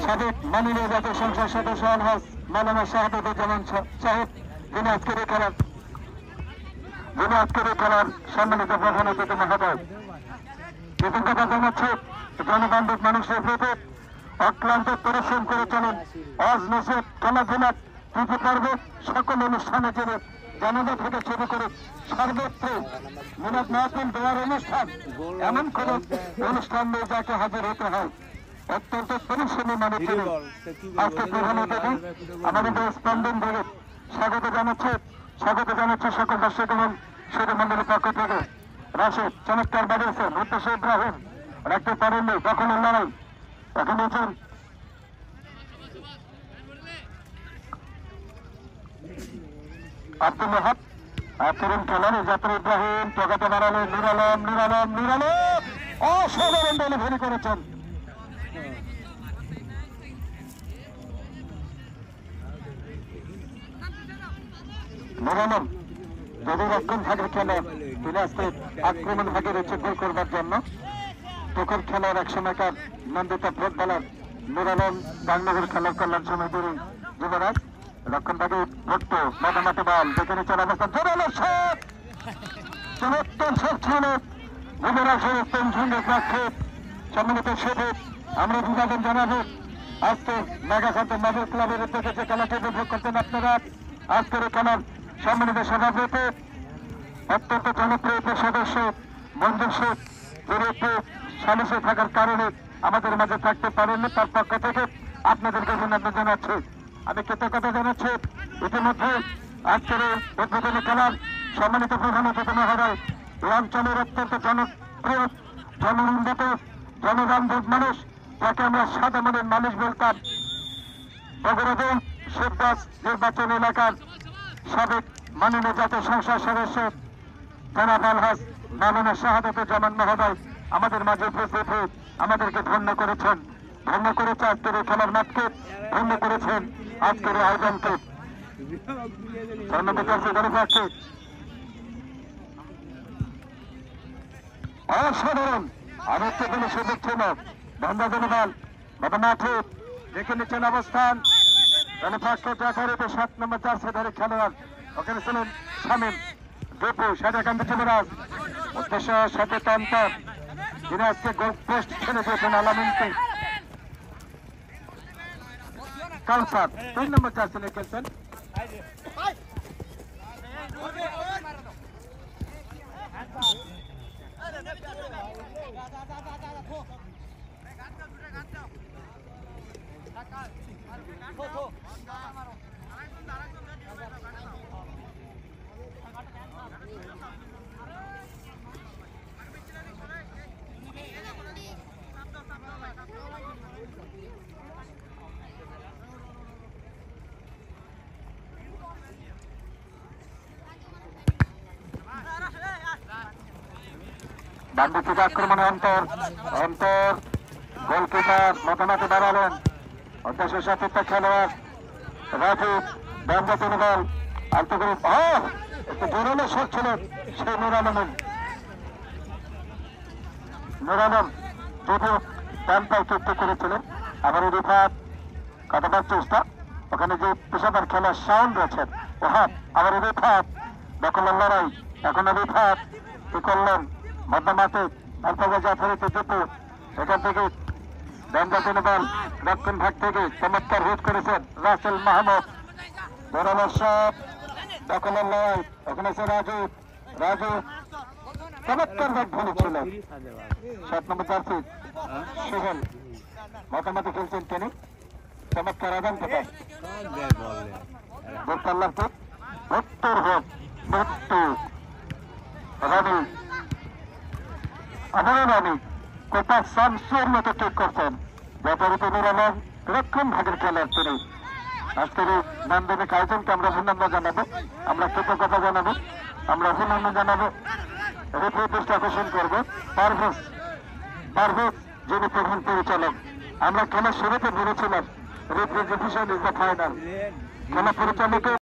সাবেক মাননীয় জাতীয় সংসদ সদস্য আলহাজ মাওলানা শাহাদাতুজ্জামান সাহেব যিনি আজকের খেলার সম্মানিত প্রধান অতিথি মহোদয়। কৃতজ্ঞতা জানাচ্ছে জনবান্ধব মানুষের প্রতি অক্লান্ত পরিশ্রম করে চলেন আজ নসিব খেলাধুলা প্রীতি পর্ব সকল অনুষ্ঠানে জেনে জানাজা থেকে শুরু করে সর্বত্র মিলাদ মাহফিল দেওয়ার অনুষ্ঠান এমন কোন অনুষ্ঠান নেই যাকে হাজির হতে হয়। অত্যন্ত পরিশ্রমী মানুষ ছিলেন। আজকে প্রধান অতিথি আমাদের স্পন্দন থেকে স্বাগত জানাচ্ছে সকল দর্শক এবং সুধী মন্ডলের পক্ষ থেকে। রাশেদ চমৎকার বাড়িয়েছেন, মুত্তাসির ইব্রাহিম রাখতে পারেননি, কখনো লড়াই এখন আছেন আব্দুল ওয়াহাব তরুণ খেলানি জাতীয় ইব্রাহিম টোকাতে বাড়ালেন নুর আলম অসাধারণ ডেলিভারি করেছেন। নুর আলম যদি রক্ষণ ভাগে খেলে তিনি আজকে আক্রমণ ভাগে রয়েছে গোল করবার জন্য। তখন খেলার এক সময়কার নন্দিত ফুটবলার নুর আলম বাংলাদেশ খেলার কল্যাণ সমিতির যুবরাজ রক্ষণ ভাগে ভক্ত মাতামাতি বল দেখে নিচ্ছেন অবস্থা জোরালো শট, চমৎকার শট ছিল যুবরাজের পেনশনের পক্ষে। সম্মানিত শহীদ আমরা বিভাজন জানাবো আজকে মেগাখান্ত মাদুর ক্লাবের উদ্যোগে যে খেলাটি উপভোগ করতেন আপনারা। আজকের খেলার সম্মানিত সভাপতি অত্যন্ত জনপ্রিয় সদস্য মঞ্জুর শেখ একটু সমস্যা থাকার কারণে আমাদের মাঝে থাকতে পারেননি, তার পক্ষ থেকে আপনাদেরকে অভিনন্দন জানাচ্ছি। আমি কৃতজ্ঞতা জানাচ্ছি ইতিমধ্যে আজকের উদ্বোধনী খেলার সম্মানিত প্রধান অতিথি মহোদয় এই অঞ্চলের অত্যন্ত জনপ্রিয় জননন্দিত জনবান্ধব মানুষ যাকে আমরা সাদা মনের মানুষ বলতাম, বগুড়াদের শিবদাস নির্বাচন এলাকার সাবেক মাননীয় জাতীয় সংসদ সদস্য জনাব আলহাজ মাওলানা শাহাদাতুজ্জামান মহোদয় আমাদের মাঝে উপস্থিত হয়ে আমাদেরকে ধন্য করেছে আজকের এই খেলার মাঠকে, ধন্য করেছেন আজকের এই আয়োজনকে। অসাধারণ আরেকটা দিনে সুযোগ ছিল বন্ধা জনবল বাবা মাঠে দেখে নিচ্ছেন অবস্থান 7 নম্বর 4 ধরে খেলোয়াড় ওখানে ছিলেন শামীম দীপু সাদাকান্দি যুবরাজ উদ্দেশ্য সচেতন যিনি আজকে গোল পোস্ট ছেড়ে দিয়েছেন আলামিনকে। কাউসার 3 নম্বর 4 ছেলে খেলছেন ডান দিক থেকে আক্রমণে অন্তর গোলকিপার মোটামুটি দাঁড়ালেন উদ্দেশ্যের সাথে খেলোয়াড় রাজীব ব্যঙ্গ তিনি বল আলতো করে একটু জোরালো শট ছিল সেই নুর আলম যদিও প্যাম্পায় চুক্তি করেছিলেন। আবার রিফাত কাটাবার চেষ্টা ওখানে যে পেশাদার খেলার সাউন্ড রয়েছেন ওহাব আবার রিফাত দখলের লড়াই এখন রিফাত কি করলেন মধ্যমাঠে জাফরিতে দুপুর এখান থেকে ব্যঙ্গাতিন বল দক্ষিণ ভাগ থেকে চমৎকার হিট করেছেন রাসেল মাহমুদ বরাবর সব দখলের লড়াই ওখানে আছে রাজু চমৎকার ব্যাট ভুল ছিল 7 নম্বর 4 সুগল মতামতি খেলছেন তিনি চমৎকার আদান প্রদান রবি কোটা শামসুর মতো ঠিক করছেন ব্যাপারিত নুর আলম রক্ষণ ভাগের খেলার তিনি। আজকের এই নান্দনিক আয়োজনকে আমরা অভিনন্দন জানাবো, আমরা কৃতজ্ঞতা জানাবো, আমরা অভিনন্দন জানাবো। রেফারি দৃষ্টি আকর্ষণ করবো পারভেজ যিনি প্রধান পরিচালক। আমরা খেলার শুরুতে বলেছিলাম referee decision is the final. খেলা পরিচালকের